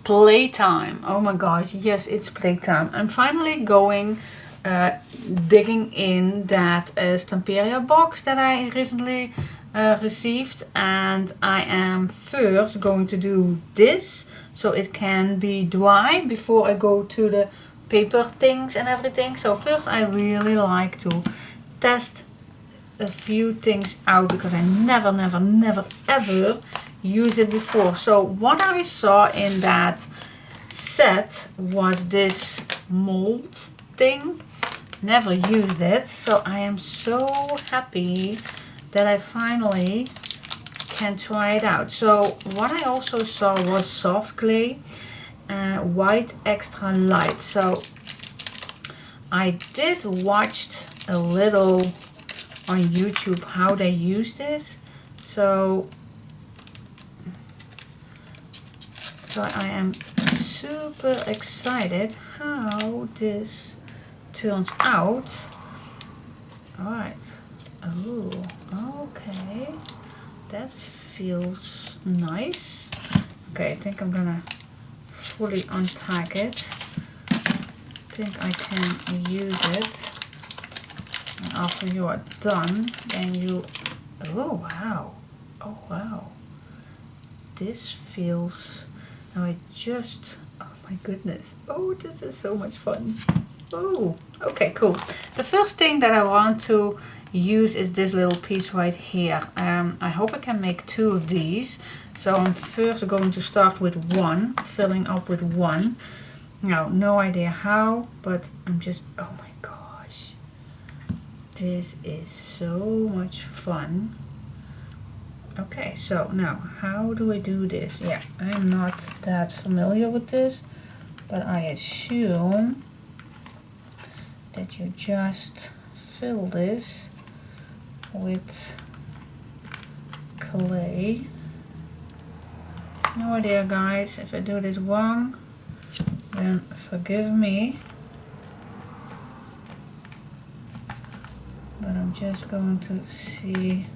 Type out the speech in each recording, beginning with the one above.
playtime. Oh my gosh, yes, it's playtime. I'm finally going digging in that Stamperia box that I recently received, and I am first going to do this so it can be dry before I go to the paper things and everything. So first I really like to test a few things out because I never ever use it before. So what I saw in that set was this mold thing. Never used it, so I am so happy that I finally can try it out. So what I also saw was soft clay, white extra light. So I did watched a little on YouTube how they use this. So I am super excited how this turns out. Alright. Oh, okay. That feels nice. Okay, I think I'm gonna fully unpack it. I think I can use it. And after you are done, then you... Oh, wow. Oh, wow. This feels... Now I just... Oh my goodness. Oh, this is so much fun. Oh, okay, cool. The first thing that I want to use is this little piece right here. I hope I can make 2 of these. So I'm first going to start with one, filling up with one. Now, no idea how, but I'm just, oh my gosh. This is so much fun. Okay, so now, how do I do this? Yeah, I'm not that familiar with this, but I assume that you just fill this with clay. No idea, guys. If I do this wrong, then forgive me. But I'm just going to see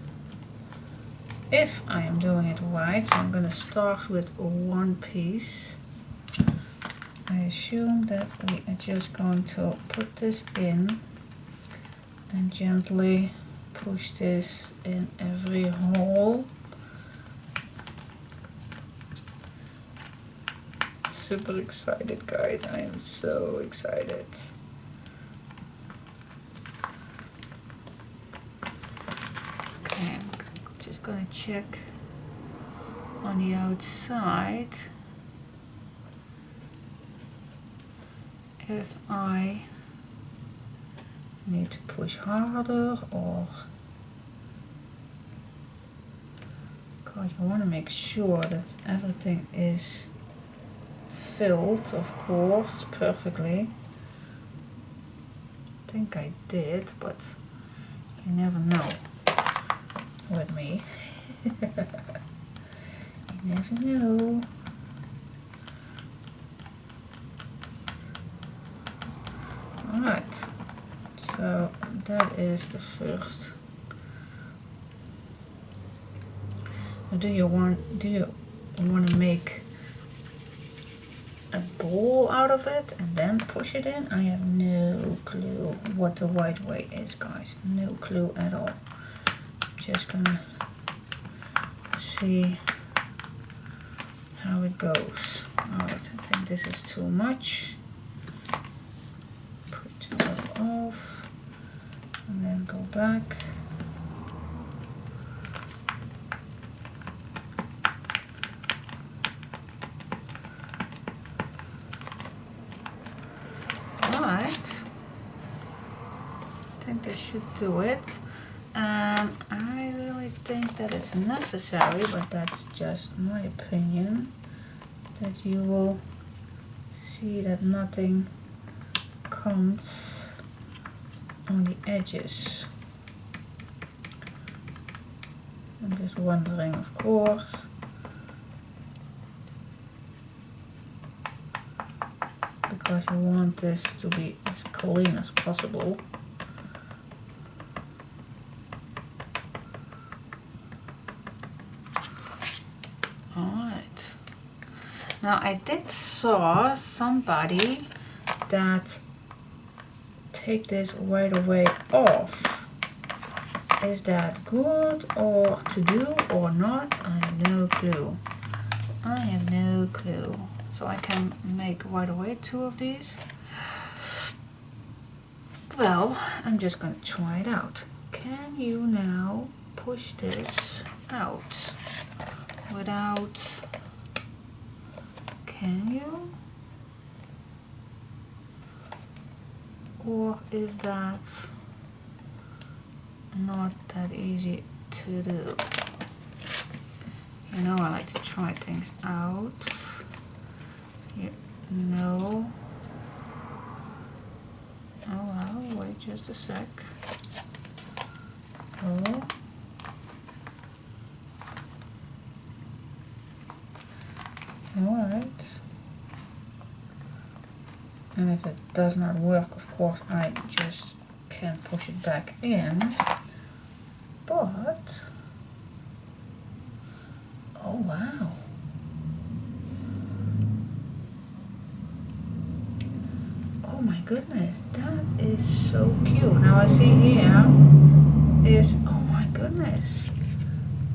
if I am doing it right. So I'm going to start with one piece. I assume that we are just going to put this in and gently push this in every hole. Super excited, guys. I am so excited. Okay, I'm just gonna check on the outside if I need to push harder or... God, you want to make sure that everything is filled, of course, perfectly. I think I did, but you never know with me. You never know. Alright, so that is the first. Do you want to make a ball out of it and then push it in? I have no clue what the right way is, guys. No clue at all. Just gonna see how it goes. Alright, I think this is too much. Put that off and then go back. I think this should do it, and I really think that it's necessary, but that's just my opinion, that you will see that nothing comes on the edges. I'm just wondering, of course, because you want this to be as clean as possible. Now I did saw somebody that take this right away off. Is that good or to do or not? I have no clue. I have no clue. So I can make right away 2 of these. Well, I'm just going to try it out. Can you now push this out without... Can you? Or is that not that easy to do? You know, I like to try things out. You know. Oh well, wait just a sec. Oh. Alright. And if it does not work, of course, I just can push it back in. But, oh wow. Oh my goodness, that is so cute. Now I see here is, oh my goodness,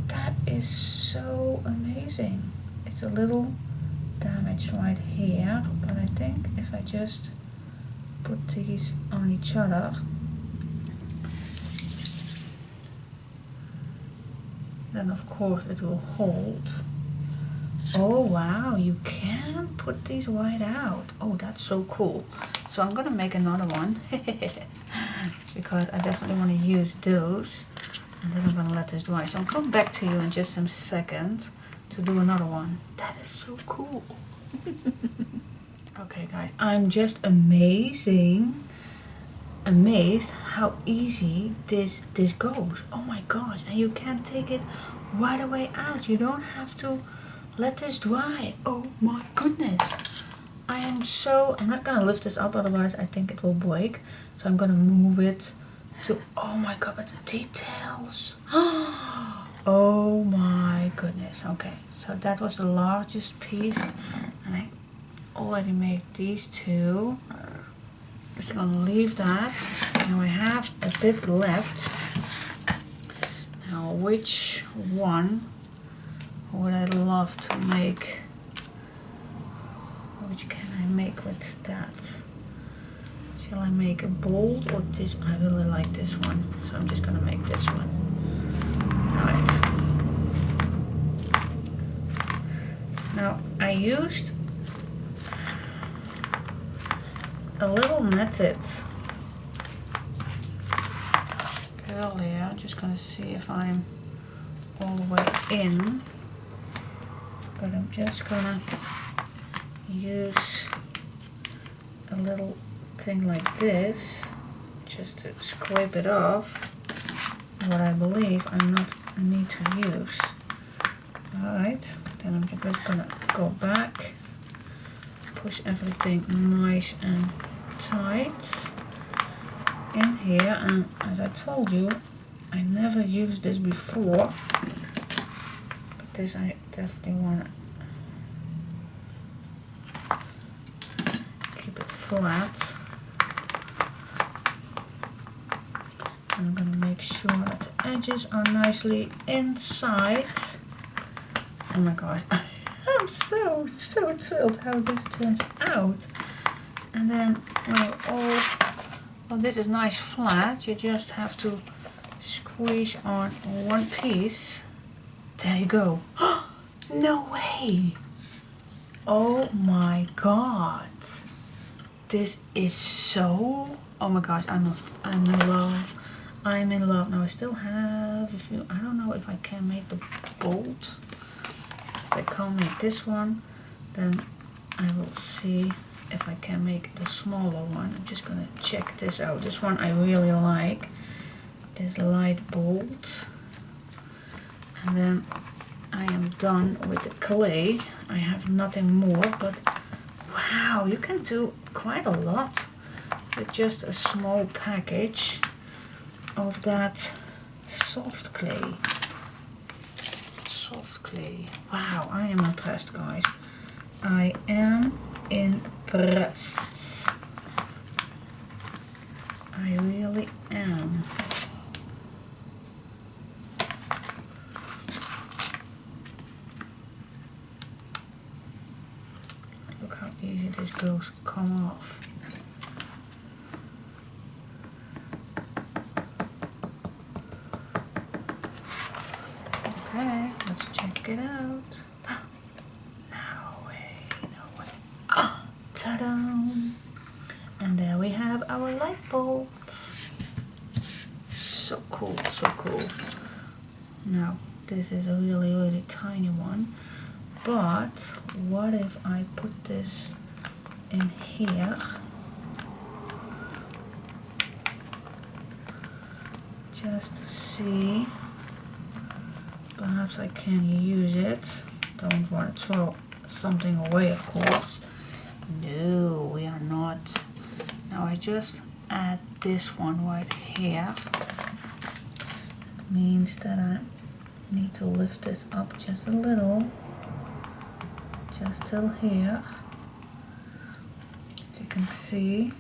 that is so amazing. It's a little damage right here, but I think if I just put these on each other, then of course it will hold. Oh wow, you can put these right out. Oh, that's so cool. So I'm gonna make another one because I definitely want to use those, and then I'm gonna let this dry. So I'll come back to you in just some second to do another one. That is so cool. Okay guys, I'm just amazed how easy this goes. Oh my gosh, and you can take it right away out. You don't have to let this dry. Oh my goodness. I'm not gonna lift this up, otherwise I think it will break. So I'm gonna move it to, oh my god, but the details. Oh my goodness. Okay, so that was the largest piece, and I already made these 2. I'm just gonna leave that. Now I have a bit left. Now which one would I love to make? Which can I make with that? Shall I make a bold or this? I really like this one, so I'm just gonna make this one. Alright. Now I used a little netted earlier. I'm just gonna see if I'm all the way in, but I'm just gonna use a little thing like this just to scrape it off, what I believe I not need to use. Alright, then I'm just gonna go back, push everything nice and tight in here, and as I told you, I never used this before, but this I definitely want to keep it flat. And I'm going to make sure that the edges are nicely inside. Oh my gosh, I'm so thrilled how this turns out. And then well, this is nice flat. You just have to squeeze on one piece. There you go. No way! Oh my god, this is so, oh my gosh, I'm in love. I'm in love. Now I still have a few, I don't know if I can make the bolt. If I can't make this one, then I will see if I can make the smaller one. I'm just gonna check this out. This one I really like, this light bolt. And then I am done with the clay. I have nothing more, but wow, you can do quite a lot with just a small package of that soft clay. Soft clay. Wow, I am impressed, guys. I am impressed. I really am. Look how easy this goes come off. Okay, let's check it out. No way, no way. Ah, ta-da! And there we have our light bulbs. So cool, so cool. Now, this is a really, really tiny one. But what if I put this in here? Just to see. Perhaps I can use it. Don't want to throw something away, of course. No, we are not. Now I just add this one right here. Means that I need to lift this up just a little. Just till here. You can see.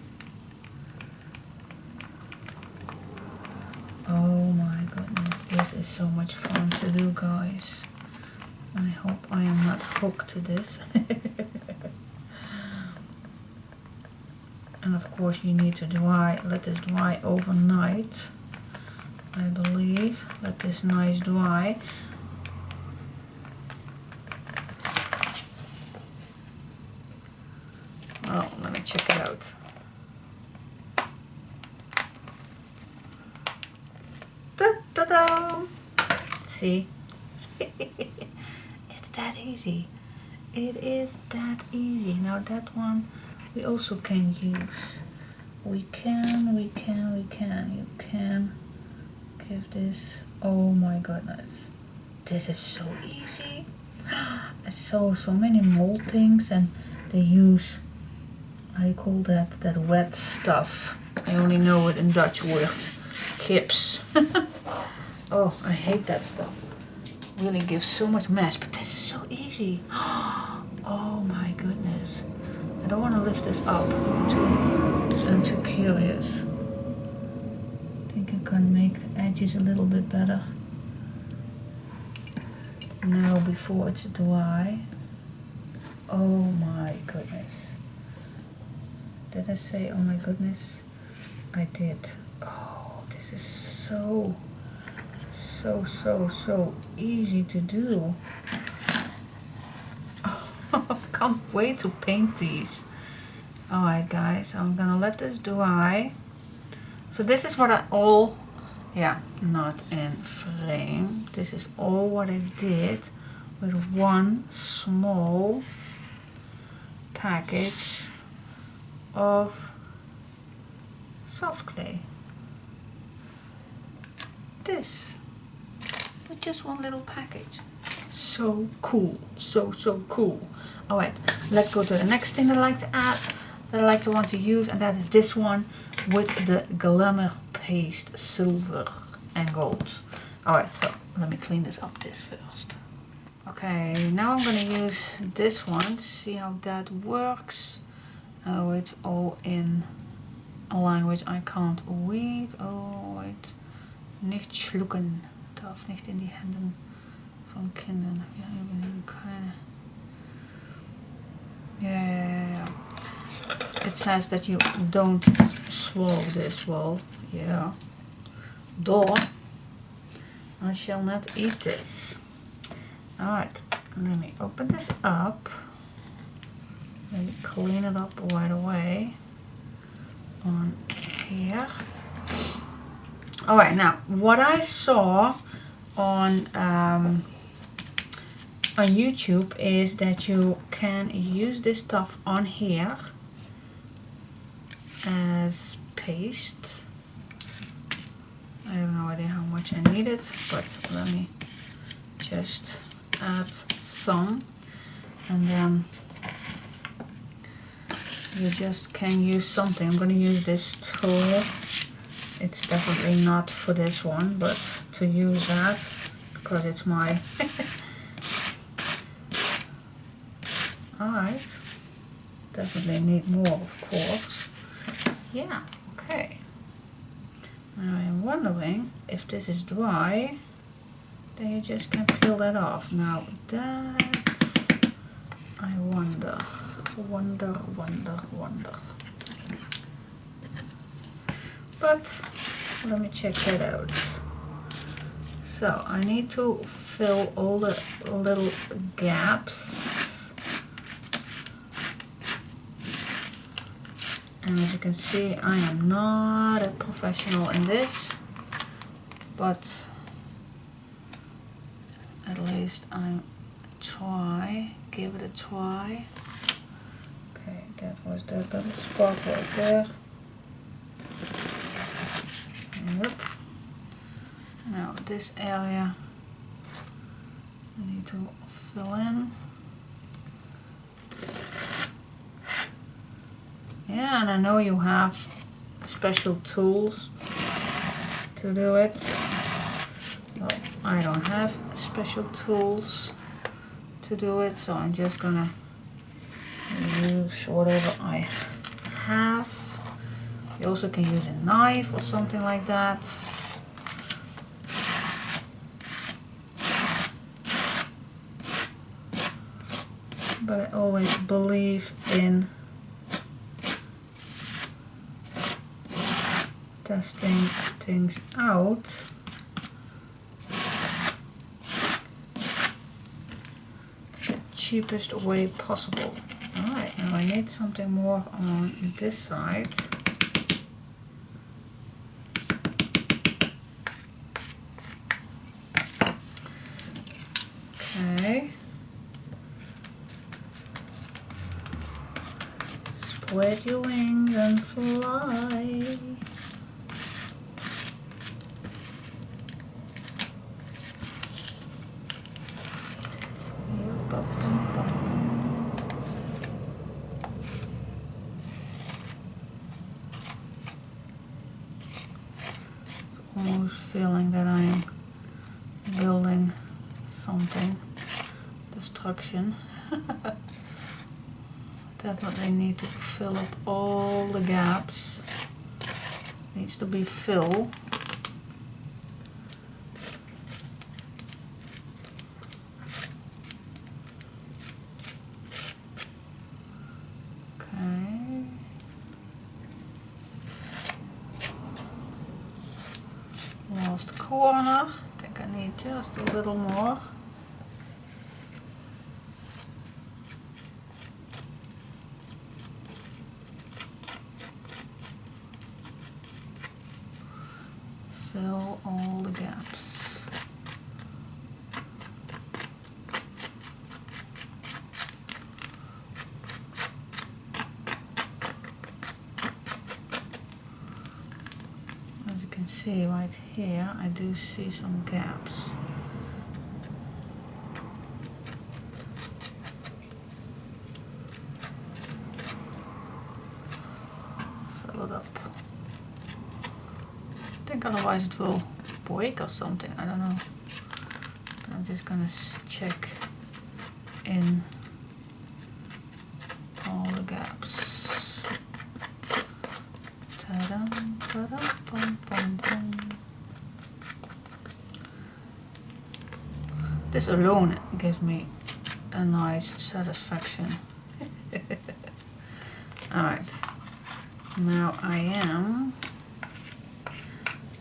Oh my goodness, this is so much fun to do, guys. I hope I am not hooked to this. And of course you need to let this dry overnight, I believe. Let this nice dry. Well, let me check it out. Ta-da! See? It's that easy. It is that easy. Now that one we also can use. You can give this. Oh my goodness. This is so easy. I saw so many moldings and they use, how you call that wet stuff. I only know it in Dutch word. Chips. Oh, I hate that stuff. Really gives so much mess, but this is so easy. Oh my goodness. I don't want to lift this up. I'm too curious. I think I can make the edges a little bit better. Now before it's dry. Oh my goodness. Did I say oh my goodness? I did. Oh, this is so easy to do. Oh, can't wait to paint these. Alright guys, I'm gonna let this dry. So this is what not in frame. This is all what I did with one small package of soft clay. This. With just one little package. So cool. So cool. Alright, let's go to the next thing that I like to add, that I like to want to use, and that is this one with the glamour paste silver and gold. Alright, so let me clean this up first. Okay, now I'm going to use this one to see how that works. Oh, it's all in a language I can't read. Oh, wait. Nicht schlucken. Darf nicht in die Händen von Kindern. Yeah. It says that you don't swallow this. Well, yeah. Duh. I shall not eat this. Alright, let me open this up. Let me clean it up right away. On here. Alright, now what I saw on YouTube is that you can use this stuff on here as paste. I have no idea how much I need it, but let me just add some, and then you just can use something. I'm going to use this tool. It's definitely not for this one, but to use that because it's my Alright. Definitely need more, of course. Yeah, okay. Now I'm wondering if this is dry, then you just can peel that off. Now that's, I wonder. But let me check that out. So I need to fill all the little gaps. And as you can see, I am not a professional in this, but at least I give it a try. Okay, that was that little spot right there. Yep. Now this area I need to fill in. Yeah, and I know you have special tools to do it. Well, I don't have special tools to do it, so I'm just gonna use whatever I have. You also can use a knife or something like that. But I always believe in testing things out. The cheapest way possible. Alright, now I need something more on this side. Okay. Spread your wings and fly. Almost feeling that I'm building something. Destruction. Definitely need to fill up all the gaps. Needs to be full. Okay. Last corner. I think I need just a little more. Fill all the gaps. As you can see right here, I do see some gaps. Fill it up. I think otherwise it will break or something, I don't know. But I'm just gonna check in all the gaps. Ta-dum, ta-dum, bum, bum, bum. This alone gives me a nice satisfaction. Alright, now I am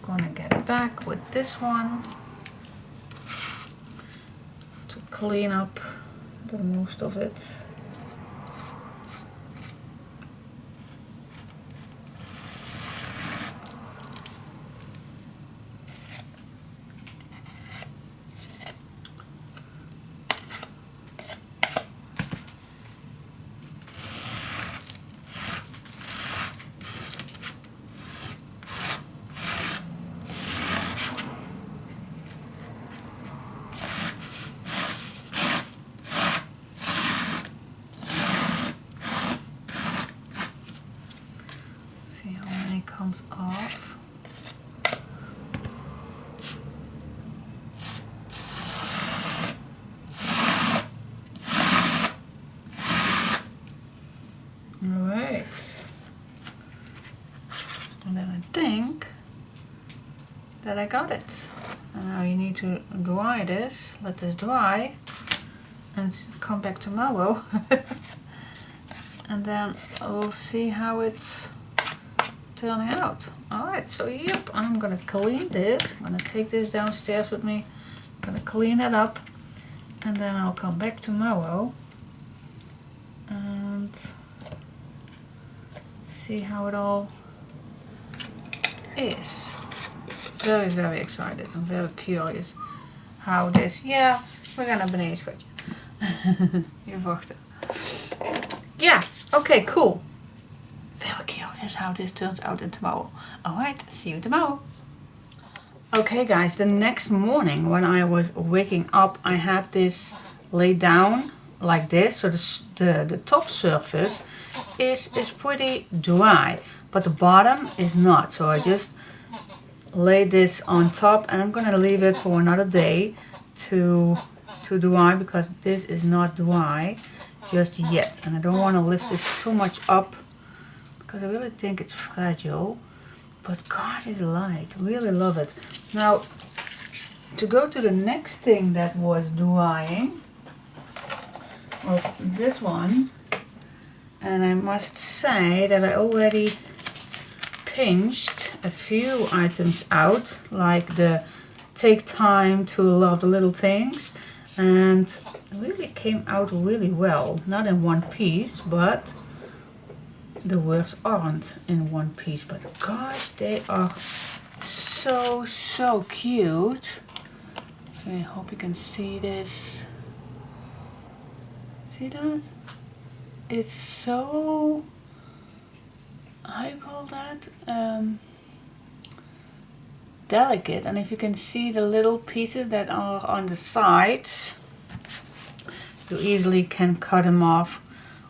gonna get back with this one to clean up the most of it. that I got it. And now you need to dry this, let this dry, and come back tomorrow. And then we'll see how it's turning out. Alright, so yep, I'm gonna clean this. I'm gonna take this downstairs with me. I'm gonna clean it up, and then I'll come back tomorrow and see how it all is. Very, very excited. I'm very curious how this... Ja, we gaan naar beneden, schatje. Je wachten. Yeah, okay, cool. Very curious how this turns out in tomorrow. Alright, see you tomorrow. Okay guys, the next morning when I was waking up, I had this laid down like this. So the top surface is pretty dry, but the bottom is not. So I just lay this on top, and I'm gonna leave it for another day to dry, because this is not dry just yet, and I don't want to lift this too much up because I really think it's fragile. But gosh, it's light. Really love it. Now, to go to the next thing that was drying was this one, and I must say that I already pinched a few items out, like the take time to love the little things, and it really came out really well. Not in one piece, but the words aren't in one piece, but gosh, they are so cute. I hope you can see this. See that? It's so, how you call that? Delicate. And if you can see the little pieces that are on the sides, you easily can cut them off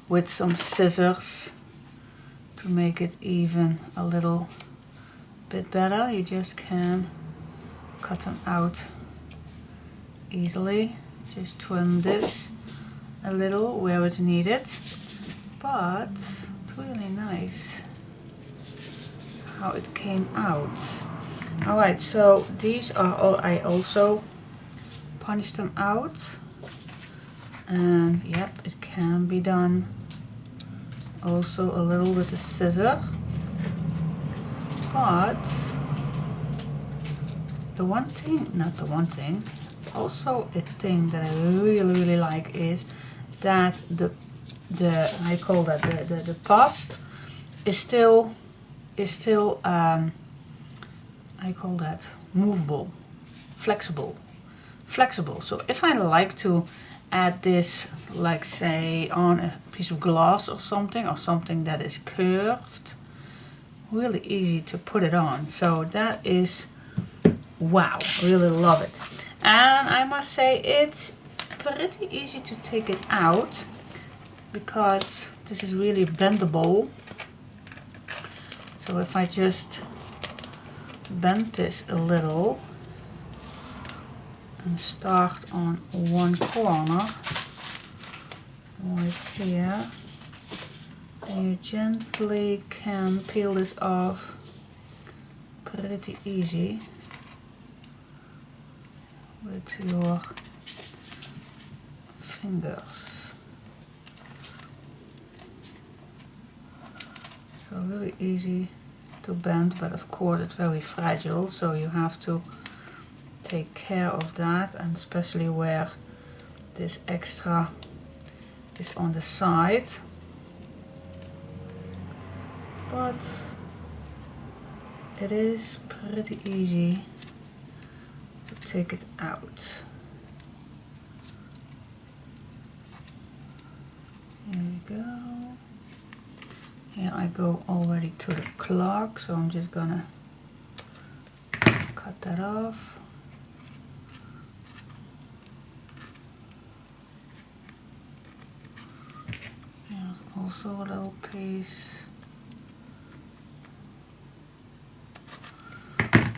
with some scissors to make it even a little bit better. You just can cut them out easily. Just trim this a little where it's needed, but it's really nice how it came out. Alright, so these are all, I also punched them out, and yep, it can be done also a little with a scissor. But the one thing, not the one thing, also a thing that I really like is that the I call that the past is still I call that movable, flexible. So if I like to add this, like say on a piece of glass or something that is curved, really easy to put it on. So that is, wow, really love it. And I must say it's pretty easy to take it out, because this is really bendable. So if I just bend this a little and start on one corner right here, then you gently can peel this off pretty easy with your fingers. So really easy to bend, but of course it's very fragile, so you have to take care of that, and especially where this extra is on the side. But it is pretty easy to take it out. Here we go. Here I go already to the clock, so I'm just gonna cut that off. Here's also a little piece.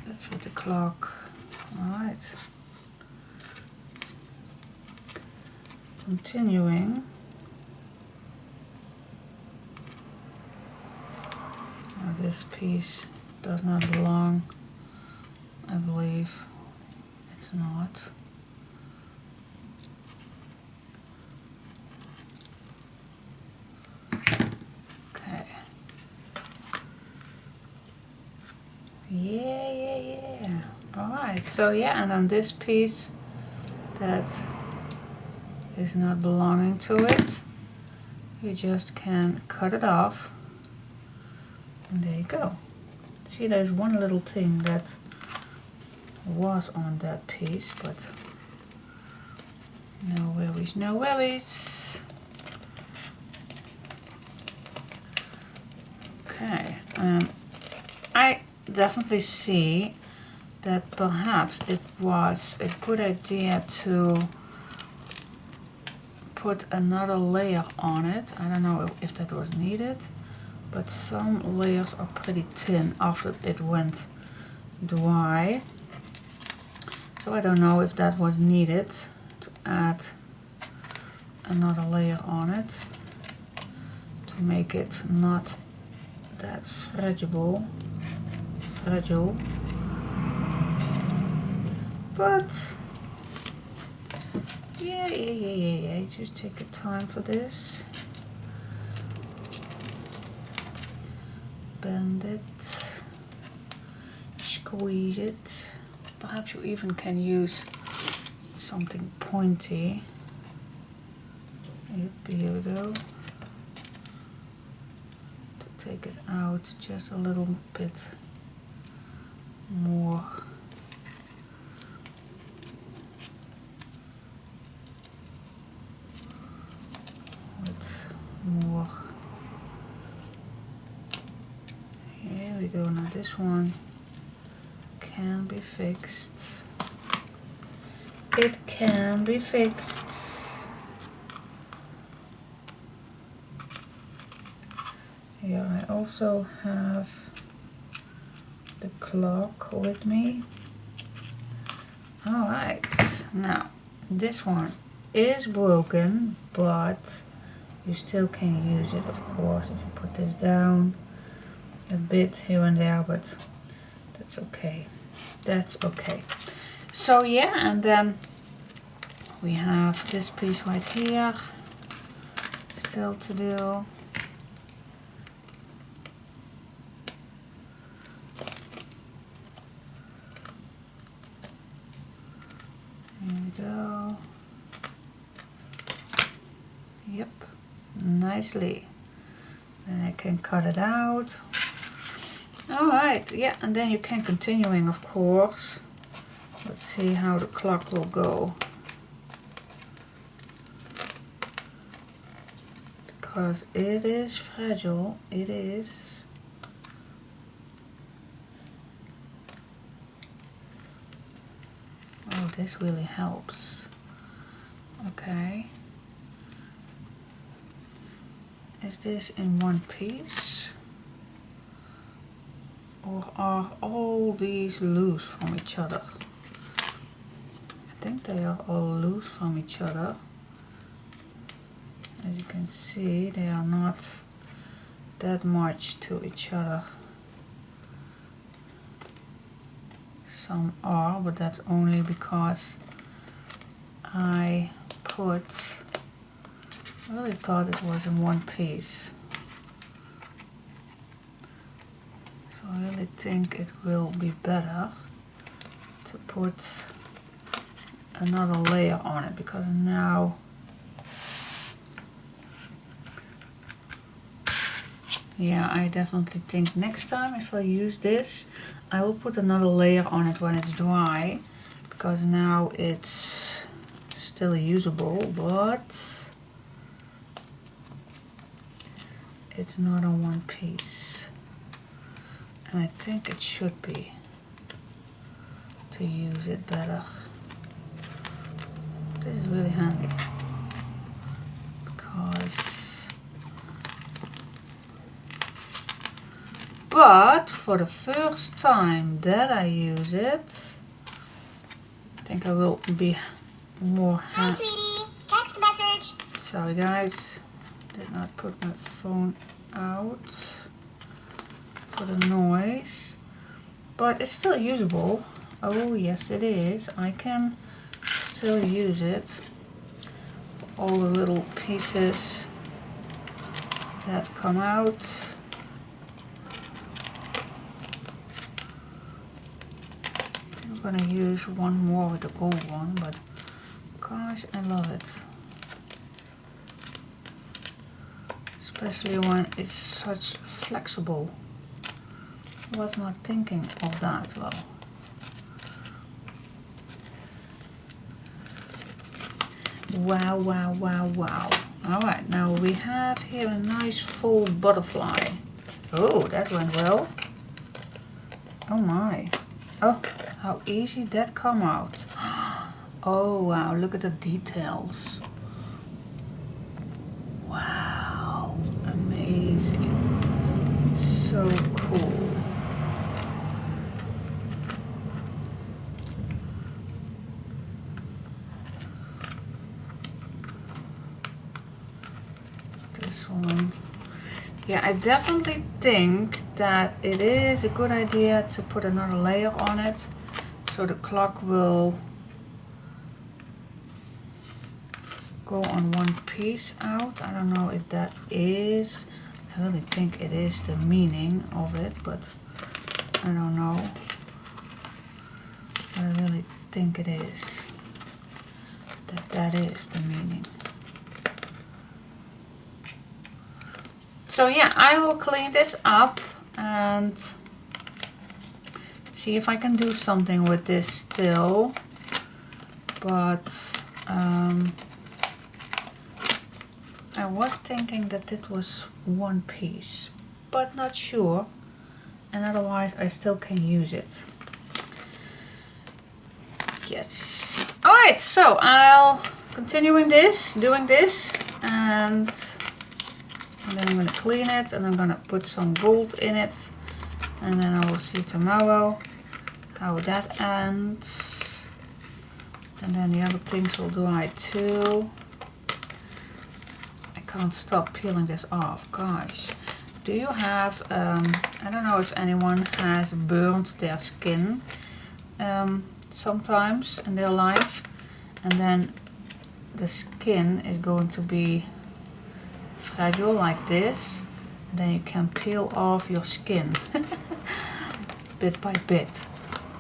That's with the clock. Alright. Continuing. Now this piece does not belong. I believe it's not. Okay. Yeah. Alright, so yeah, and on this piece that is not belonging to it, you just can cut it off. And there you go. See, there's one little thing that was on that piece, but no worries, no worries. Okay, I definitely see that perhaps it was a good idea to put another layer on it. I don't know if that was needed, but some layers are pretty thin after it went dry. So I don't know if that was needed to add another layer on it to make it not that fragile. But yeah. Just take your time for this. Bend it, squeeze it. Perhaps you even can use something pointy. Yep, here we go. To take it out just a little bit more. With more. Here we go. Now this one can be fixed. It can be fixed. Here I also have the clock with me. Alright, now this one is broken, but you still can use it, of course, if you put this down a bit here and there, but that's okay. That's okay. So yeah, and then we have this piece right here still to do. Here we go. Yep, nicely. Then I can cut it out. Alright, yeah, and then you can continuing, of course. Let's see how the clock will go. Because it is fragile, it is. Oh, this really helps. Okay. Is this in one piece? Or are all these loose from each other? I think they are all loose from each other. As you can see, they are not that much to each other. Some are, but that's only because I really thought it was in one piece. I really think it will be better to put another layer on it, because now yeah, I definitely think next time if I use this, I will put another layer on it when it's dry, because now it's still usable, but it's not on one piece. And I think it should be, to use it better. This is really handy, because but for the first time that I use it, I think I will be more Hi, sweetie. Text message. Sorry guys, did not put my phone out for the noise, but it's still usable. Oh yes it is. I can still use it. All the little pieces that come out. I'm gonna use one more with the gold one, but gosh, I love it. Especially when it's such flexible. I was not thinking of that well. Wow, wow, wow, wow. Alright, now we have here a nice full butterfly. Oh, that went well. Oh my. Oh, how easy that come out. Oh wow, look at the details. Wow, amazing. So cool. This one. Yeah, I definitely think that it is a good idea to put another layer on it so the clock will go on one piece out. I don't know if that is, I really think it is the meaning of it, but I don't know. I really think it is, that is the meaning. So yeah, I will clean this up and see if I can do something with this still, but I was thinking that it was one piece, but not sure, and otherwise I still can use it. Yes. Alright, so I'll continuing this, doing this, and then I'm going to clean it and I'm going to put some gold in it, and then I will see tomorrow how that ends. And then the other things will dry too. I can't stop peeling this off, gosh. Do you have, I don't know if anyone has burned their skin sometimes in their life, and then the skin is going to be fragile like this, and then you can peel off your skin bit by bit,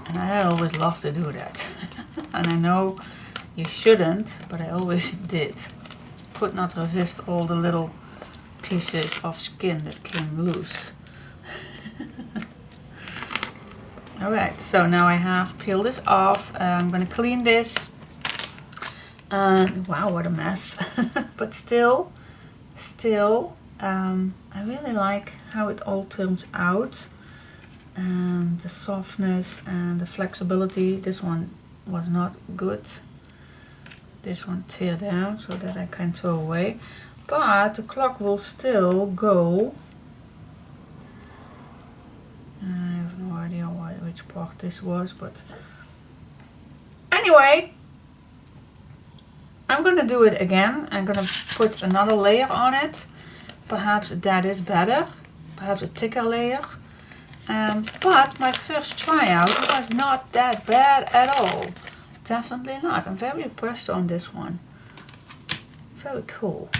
and I always love to do that. And I know you shouldn't, but I always did. Could not resist all the little pieces of skin that came loose. Alright, so now I have peeled this off. I'm gonna clean this, and wow, what a mess. But still, I really like how it all turns out, and the softness and the flexibility. This one was not good. This one tear down so that I can throw away, but the clock will still go. I have no idea which part this was, but anyway, I'm gonna do it again. I'm gonna put another layer on it. Perhaps that is better, perhaps a thicker layer. But my first tryout was not that bad at all. Definitely not. I'm very impressed on this one. Very cool.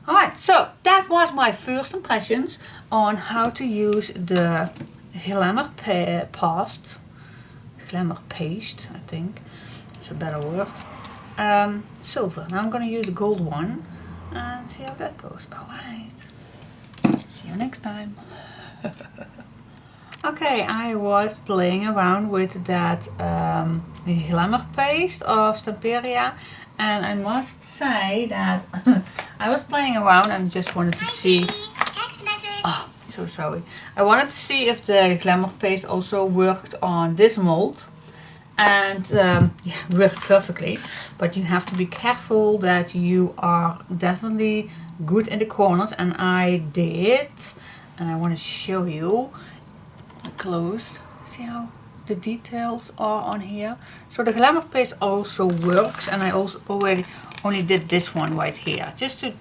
Alright, so that was my first impressions on how to use the glamour paste, I think. It's a better word. Silver. Now I'm going to use the gold one and see how that goes. Alright. See you next time. Okay, I was playing around with that glamour paste of Stamperia, and I must say that I was playing around and just wanted to see. Text message. Oh, so sorry. I wanted to see if the glamour paste also worked on this mold, and yeah, worked perfectly. But you have to be careful that you are definitely good in the corners, and I did. And I want to show you close. See how the details are on here. So the glamour paste also works, and I also only did this one right here just to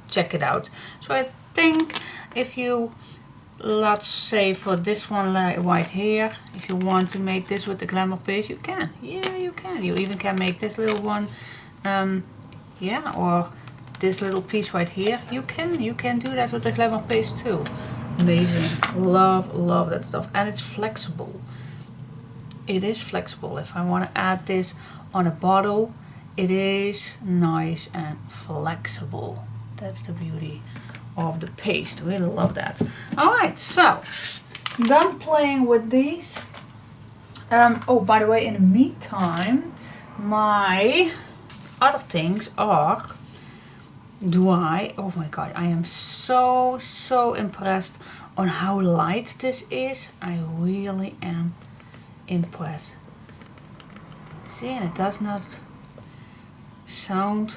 check it out. So I think if you let's say for this one right here, if you want to make this with the glamour paste, you can. Yeah, you can. You even can make this little one, yeah, or this little piece right here. You can do that with the glamour paste too. Amazing. Love that stuff. And it's flexible. It is flexible. If I want to add this on a bottle, it is nice and flexible. That's the beauty of the paste. Really love that. Alright, so done playing with these. Oh, by the way, in the meantime, my other things are oh my god, I am so impressed on how light this is. I really am impressed. See, and it does not sound,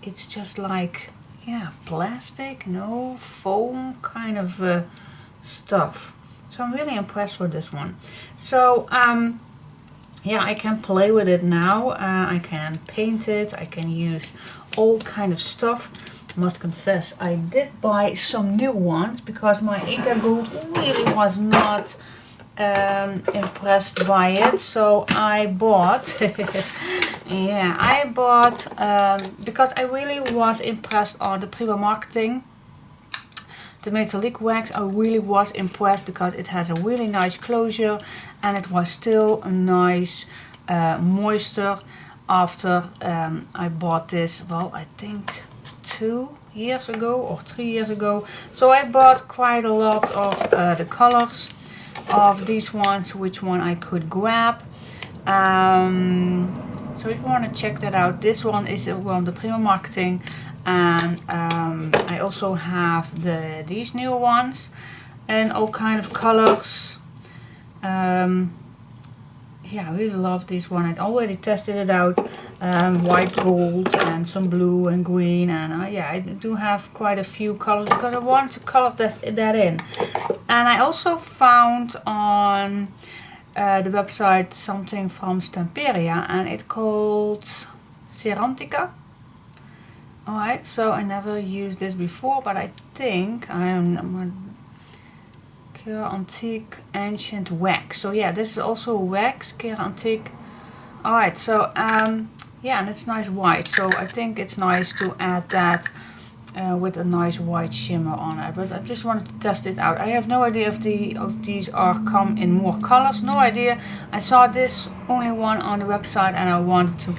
it's just like, yeah, plastic, no foam kind of stuff. So I'm really impressed with this one. So yeah, I can play with it now. I can paint it. I can use all kind of stuff. I must confess, I did buy some new ones because my Inca Gold really was not impressed by it. So I bought, yeah, I bought because I really was impressed on the Prima Marketing. The metallic wax, I really was impressed because it has a really nice closure and it was still a nice moisture after I bought this, well, I think 2 years ago or 3 years ago. So I bought quite a lot of the colors of these ones, which one I could grab. So if you want to check that out, this one is from the Prima Marketing. And I also have these new ones and all kind of colors. Yeah, I really love this one. I already tested it out. White, gold, and some blue and green. And yeah, I do have quite a few colors because I want to color that in. And I also found on the website something from Stamperia, and it's called Cerantica. Alright, so I never used this before, but I think I'm a Cure Antique Ancient Wax. So yeah, this is also wax, Cure Antique. Alright, so yeah, and it's nice white. So I think it's nice to add that with a nice white shimmer on it. But I just wanted to test it out. I have no idea if these are come in more colors. No idea. I saw this only one on the website and I wanted to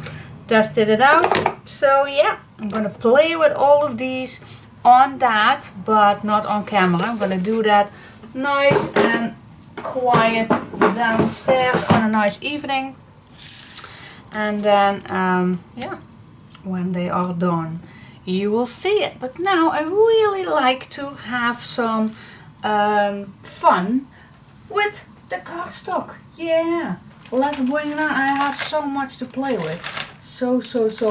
test it out. So yeah, I'm gonna play with all of these on that, but not on camera. I'm gonna do that nice and quiet downstairs on a nice evening. And then yeah, when they are done, you will see it. But now I really like to have some fun with the cardstock. Yeah, let's bring it on. I have so much to play with. So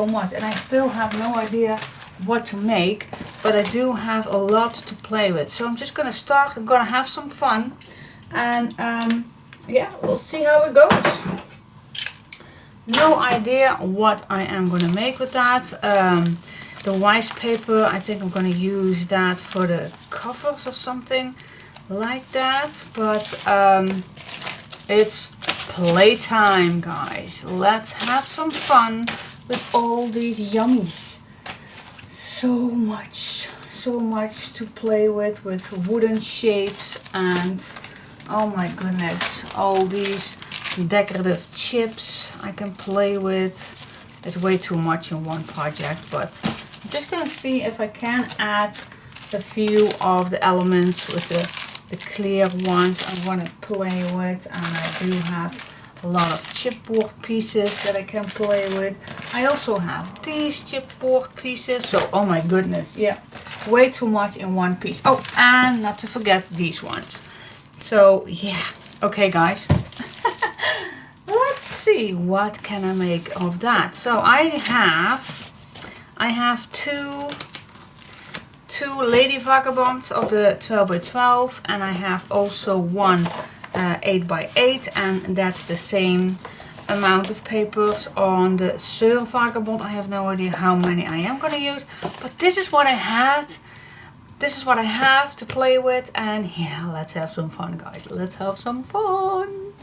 much, and I still have no idea what to make, but I do have a lot to play with. So I'm just gonna start. I'm gonna have some fun, and yeah, we'll see how it goes. No idea what I am gonna make with that. The wise paper, I think I'm gonna use that for the covers or something like that, but it's playtime, guys. Let's have some fun with all these yummies. So much to play with wooden shapes, and oh my goodness, all these decorative chips I can play with. It's way too much in one project, but I'm just gonna see if I can add a few of the elements with the clear ones I want to play with. And I do have a lot of chipboard pieces that I can play with. I also have these chipboard pieces. So, oh my goodness, yeah, way too much in one piece. Oh, and not to forget these ones. So, yeah, okay guys. Let's see, what can I make of that? So I have two Lady Vagabonds of the 12 by 12, and I have also one 8 by 8, and that's the same amount of papers on the Sir Vagabond. I have no idea how many I am going to use, but this is what I had this is what I have to play with, and yeah, let's have some fun, guys. Let's have some fun.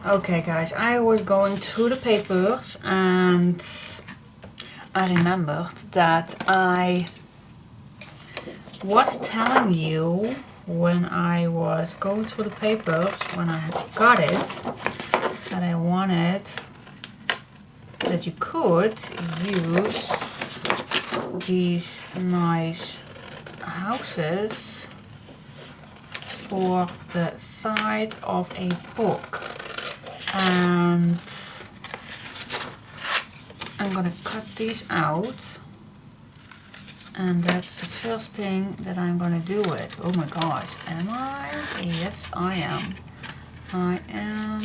Okay, guys, I was going through the papers and I remembered that I was telling you when I was going through the papers, when I had got it, that I wanted that you could use these nice houses for the side of a book. And I'm gonna cut these out, and that's the first thing that I'm gonna do with. Oh my gosh, am I? Yes, I am. I am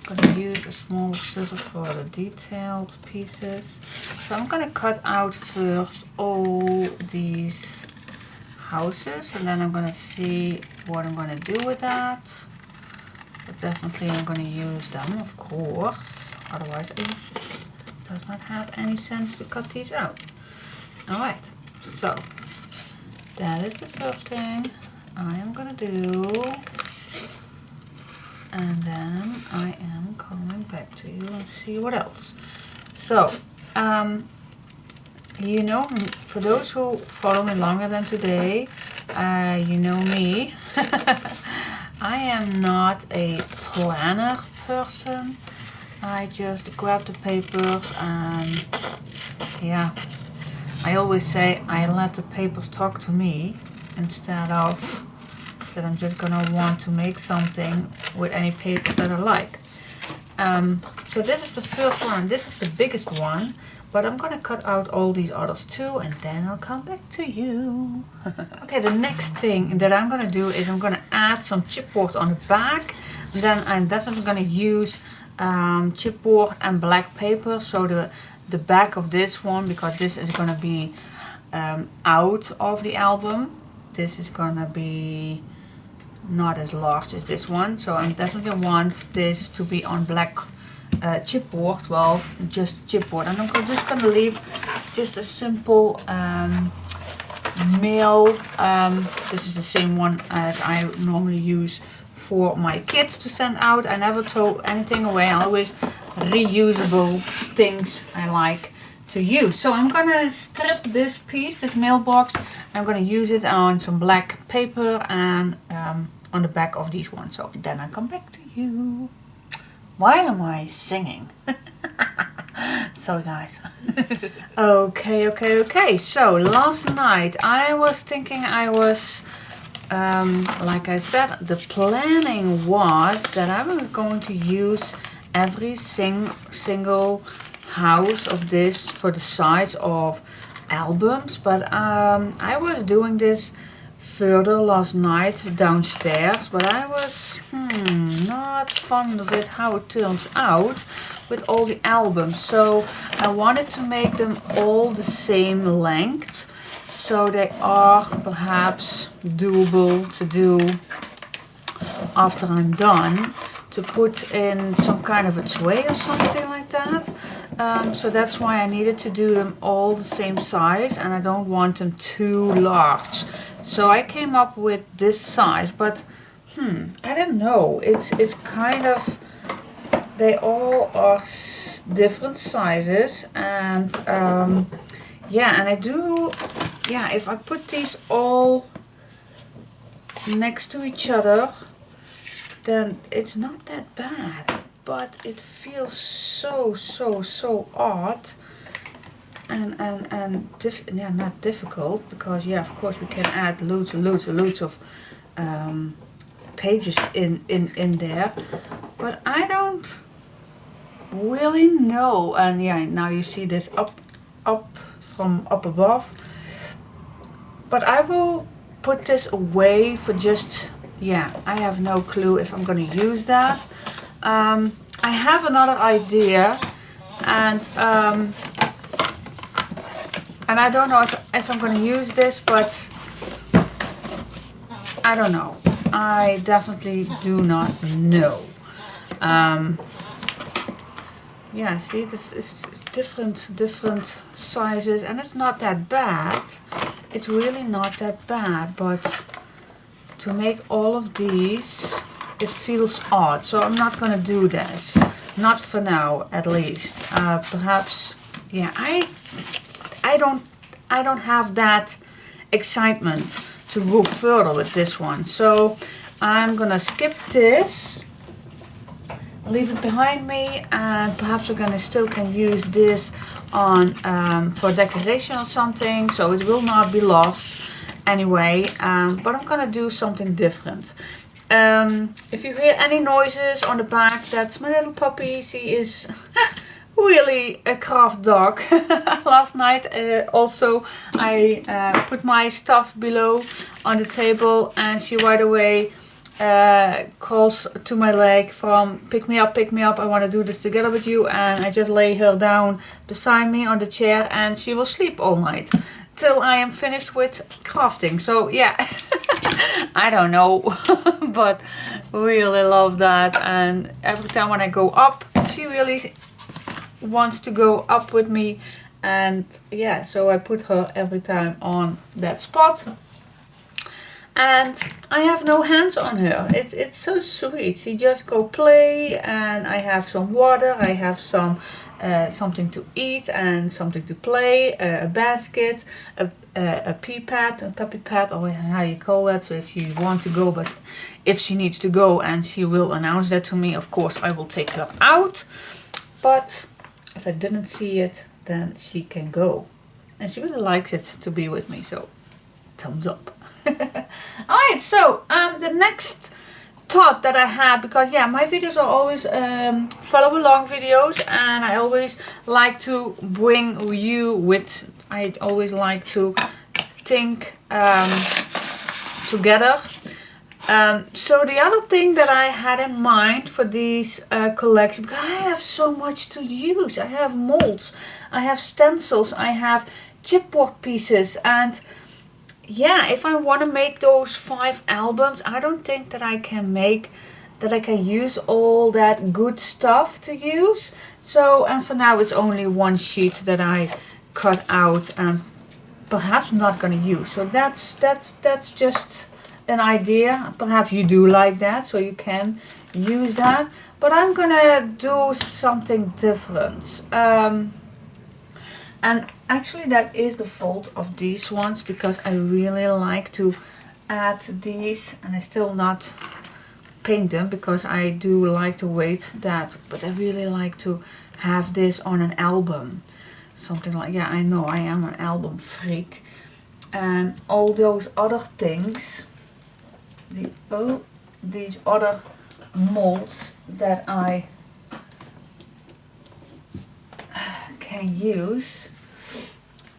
gonna use a small scissor for the detailed pieces. So I'm gonna cut out first all these houses, and then I'm gonna see what I'm gonna do with that. But definitely I'm gonna use them, of course. Otherwise it does not have any sense to cut these out. Alright, so that is the first thing I am gonna do. And then I am coming back to you and see what else. So, you know, for those who follow me longer than today, you know me. I am not a planner person. I just grab the papers and yeah, I always say I let the papers talk to me instead of that I'm just gonna want to make something with any paper that I like. So this is the first one, this is the biggest one, but I'm gonna cut out all these others too, and then I'll come back to you. Okay, the next thing that I'm gonna do is I'm gonna add some chipboard on the back. And then I'm definitely gonna use chipboard and black paper. So the back of this one, because this is gonna be out of the album. This is gonna be not as large as this one, so I definitely want this to be on black chipboard. Well, just chipboard, and I'm just gonna leave just a simple mail. This is the same one as I normally use for my kids to send out. I never throw anything away. I always reusable things I like to use. So I'm gonna strip this piece, this mailbox. I'm gonna use it on some black paper and on the back of these ones. So then I come back to you. Why am I singing? Sorry guys. Okay. So last night I was thinking like I said, the planning was that I was going to use every single house of this for the size of albums, but I was doing this further last night downstairs, but I was not fond of it how it turns out with all the albums. So I wanted to make them all the same length, so they are perhaps doable to do after I'm done, to put in some kind of a tray or something like that. So that's why I needed to do them all the same size, and I don't want them too large. So I came up with this size, but I don't know. It's kind of, they all are different sizes, and yeah, and I do, yeah, if I put these all next to each other, then it's not that bad, but it feels so odd and yeah, not difficult, because yeah, of course we can add loads of pages in there, but I don't really know. And yeah, now you see this up from up above, but I will put this away for just, yeah, I have no clue if I'm going to use that. I have another idea, and I don't know if I'm going to use this, but I don't know. I definitely do not know. Yeah, see, this is different sizes, and it's not that bad. it's really not that bad, but to make all of these, it feels odd. So I'm not gonna do this, not for now at least. Perhaps, yeah, I don't have that excitement to go further with this one. So I'm gonna skip this, leave it behind me, and perhaps we're gonna still can use this on for decoration or something, so it will not be lost anyway. But I'm gonna do something different. If you hear any noises on the back, that's my little puppy. She is really a craft dog. Last night also I put my stuff below on the table, and she right away calls to my leg from pick me up, I want to do this together with you. And I just lay her down beside me on the chair, and she will sleep all night till I am finished with crafting. So yeah, I don't know, but really love that. And every time when I go up, she really wants to go up with me. And yeah, so I put her every time on that spot. And I have no hands on her. It's so sweet. She just go play, and I have some water, I have some something to eat and something to play, a basket, a pee pad, a puppy pad, or how you call that. So if you want to go, but if she needs to go and she will announce that to me, of course I will take her out. But if I didn't see it, then she can go. And she really likes it to be with me, so thumbs up. Alright, so the next thought that I had, because yeah, my videos are always follow along videos, and I always like to bring you with, I always like to think together. So the other thing that I had in mind for these collection, because I have so much to use. I have molds, I have stencils, I have chipboard pieces, and yeah, if I want to make those 5 albums, I don't think that I can use all that good stuff to use. So, and for now it's only one sheet that I cut out and perhaps not going to use. So that's just an idea. Perhaps you do like that, so you can use that. But I'm gonna do something different. And actually that is the fault of these ones, because I really like to add these, and I still not paint them because I do like to wait that, but I really like to have this on an album. Something like, yeah, I know I am an album freak. And all those other things, these other molds that I can use,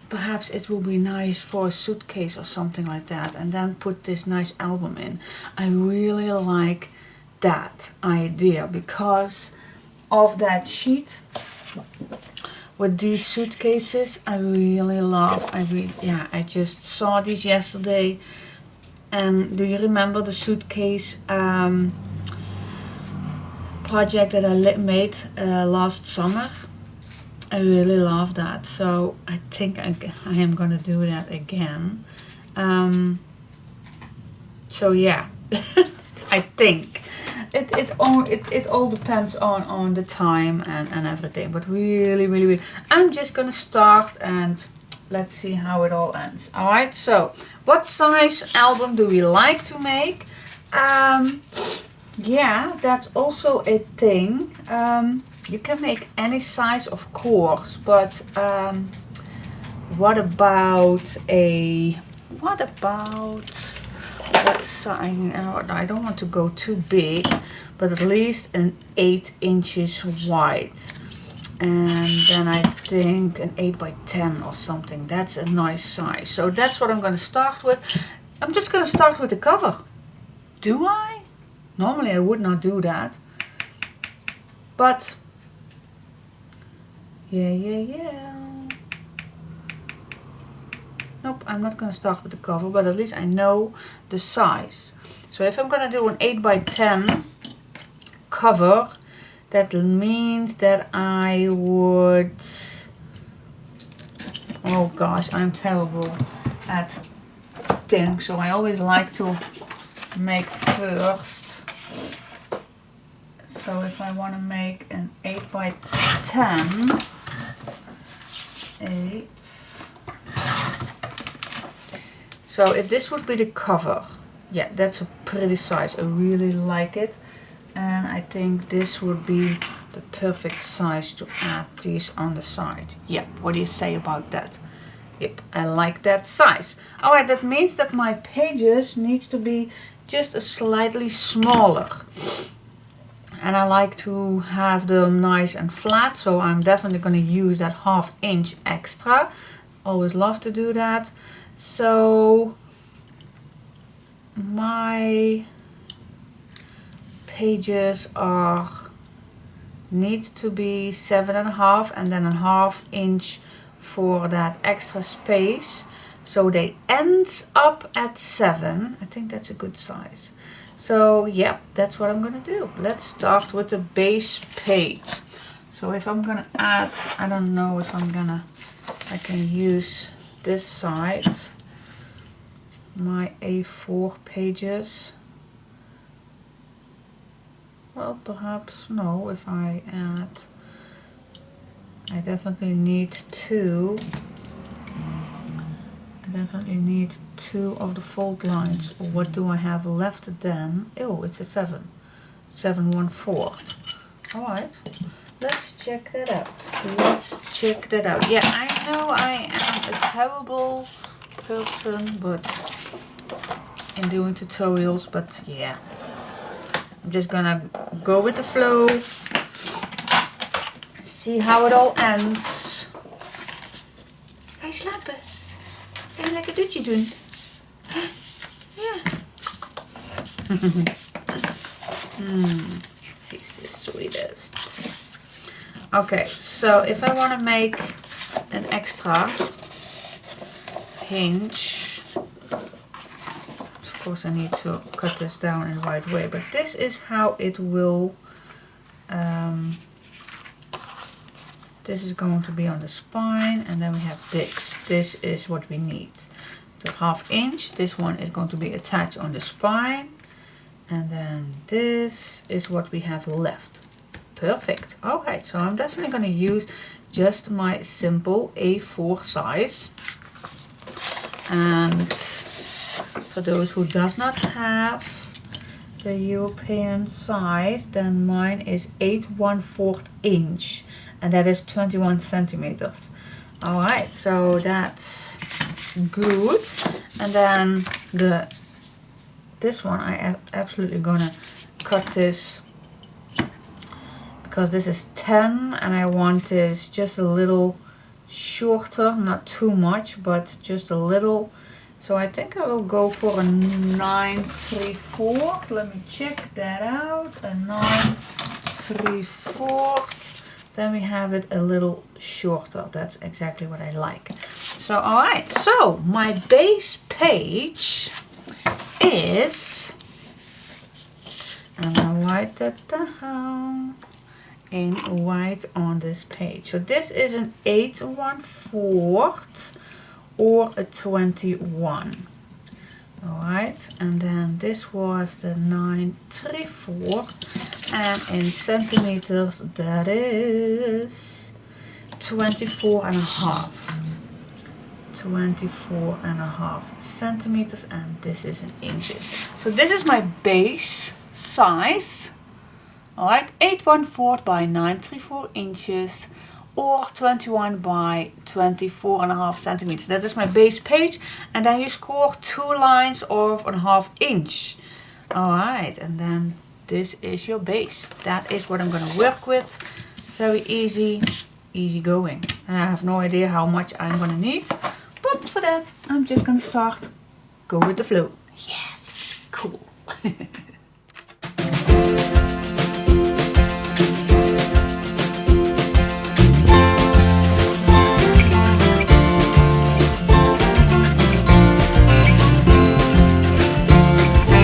perhaps it will be nice for a suitcase or something like that, and then put this nice album in. I really like that idea because of that sheet with these suitcases. I really love. I just saw these yesterday. And do you remember the suitcase project that I made last summer? I really love that, so I think I am gonna do that again. So yeah, I think it all depends on the time and everything. But really, I'm just gonna start and let's see how it all ends. All right. So, what size album do we like to make? Yeah, that's also a thing. You can make any size, of course, but what about what size? I don't want to go too big, but at least an 8 inches wide. And then I think an 8 by 10 or something. That's a nice size. So that's what I'm going to start with. I'm just going to start with the cover. Do I? Normally I would not do that. But yeah. Nope, I'm not going to start with the cover, but at least I know the size. So if I'm going to do an 8 by 10 cover, that means that I would, oh gosh, I'm terrible. at things. So I always like to make first. So if I want to make an 8 by 10, 8. So if this would be the cover, yeah, that's a pretty size. I really like it. And I think this would be the perfect size to add these on the side. Yep, what do you say about that? Yep, I like that size. Alright, that means that my pages need to be just a slightly smaller. And I like to have them nice and flat, so I'm definitely going to use that 1/2 inch extra. Always love to do that. So my pages need to be 7.5 and then a 1/2 inch for that extra space. So they end up at 7. I think that's a good size. So yeah, that's what I'm gonna do. Let's start with the base page. So if I'm gonna add, I don't know if I can use this side, my A4 pages. Well, perhaps no, if I add, I definitely need 2. I definitely need 2 of the fold lines. What do I have left then? Oh, it's a 7. 7 1/4. Alright, let's check that out. Let's check that out. Yeah, I know I am a terrible person, but in doing tutorials, but yeah. I'm just gonna go with the flow. See how it all ends. Ga je slapen? Ga je een lekker dutje doen? Ja. She's the sweetest. Okay, so if I want to make an extra hinge, of course I need to cut this down in the right way, but this is how it will, this is going to be on the spine, and then we have this. This is what we need. The 1/2 inch, this one is going to be attached on the spine, and then this is what we have left. Perfect. Alright, so I'm definitely going to use just my simple A4 size. And for those who does not have the European size, then mine is 8 1/4 inch, and that is 21 centimeters. Alright, so that's good. And then this one I am absolutely gonna cut this, because this is 10 and I want this just a little shorter, not too much, but just a little. So I think I will go for a 9 3/4. Let me check that out. A 9 3/4. Then we have it a little shorter. That's exactly what I like. So alright, so my base page is, I'm gonna write that down in white on this page. So this is an 8 1/4 or a 21. Alright, and then this was the 9 3/4, and in centimeters that is 24.5. 24.5 centimeters, and this is in inches. So this is my base size. Alright, 8 1/4 by 9 3/4 inches, or 21 by 24.5 centimeters. That is my base page, and then you score 2 lines of a 1/2 inch. Alright, and then this is your base. That is what I'm going to work with. Very easy, easy going. And I have no idea how much I'm going to need, but for that I'm just going to start, go with the flow. Yes!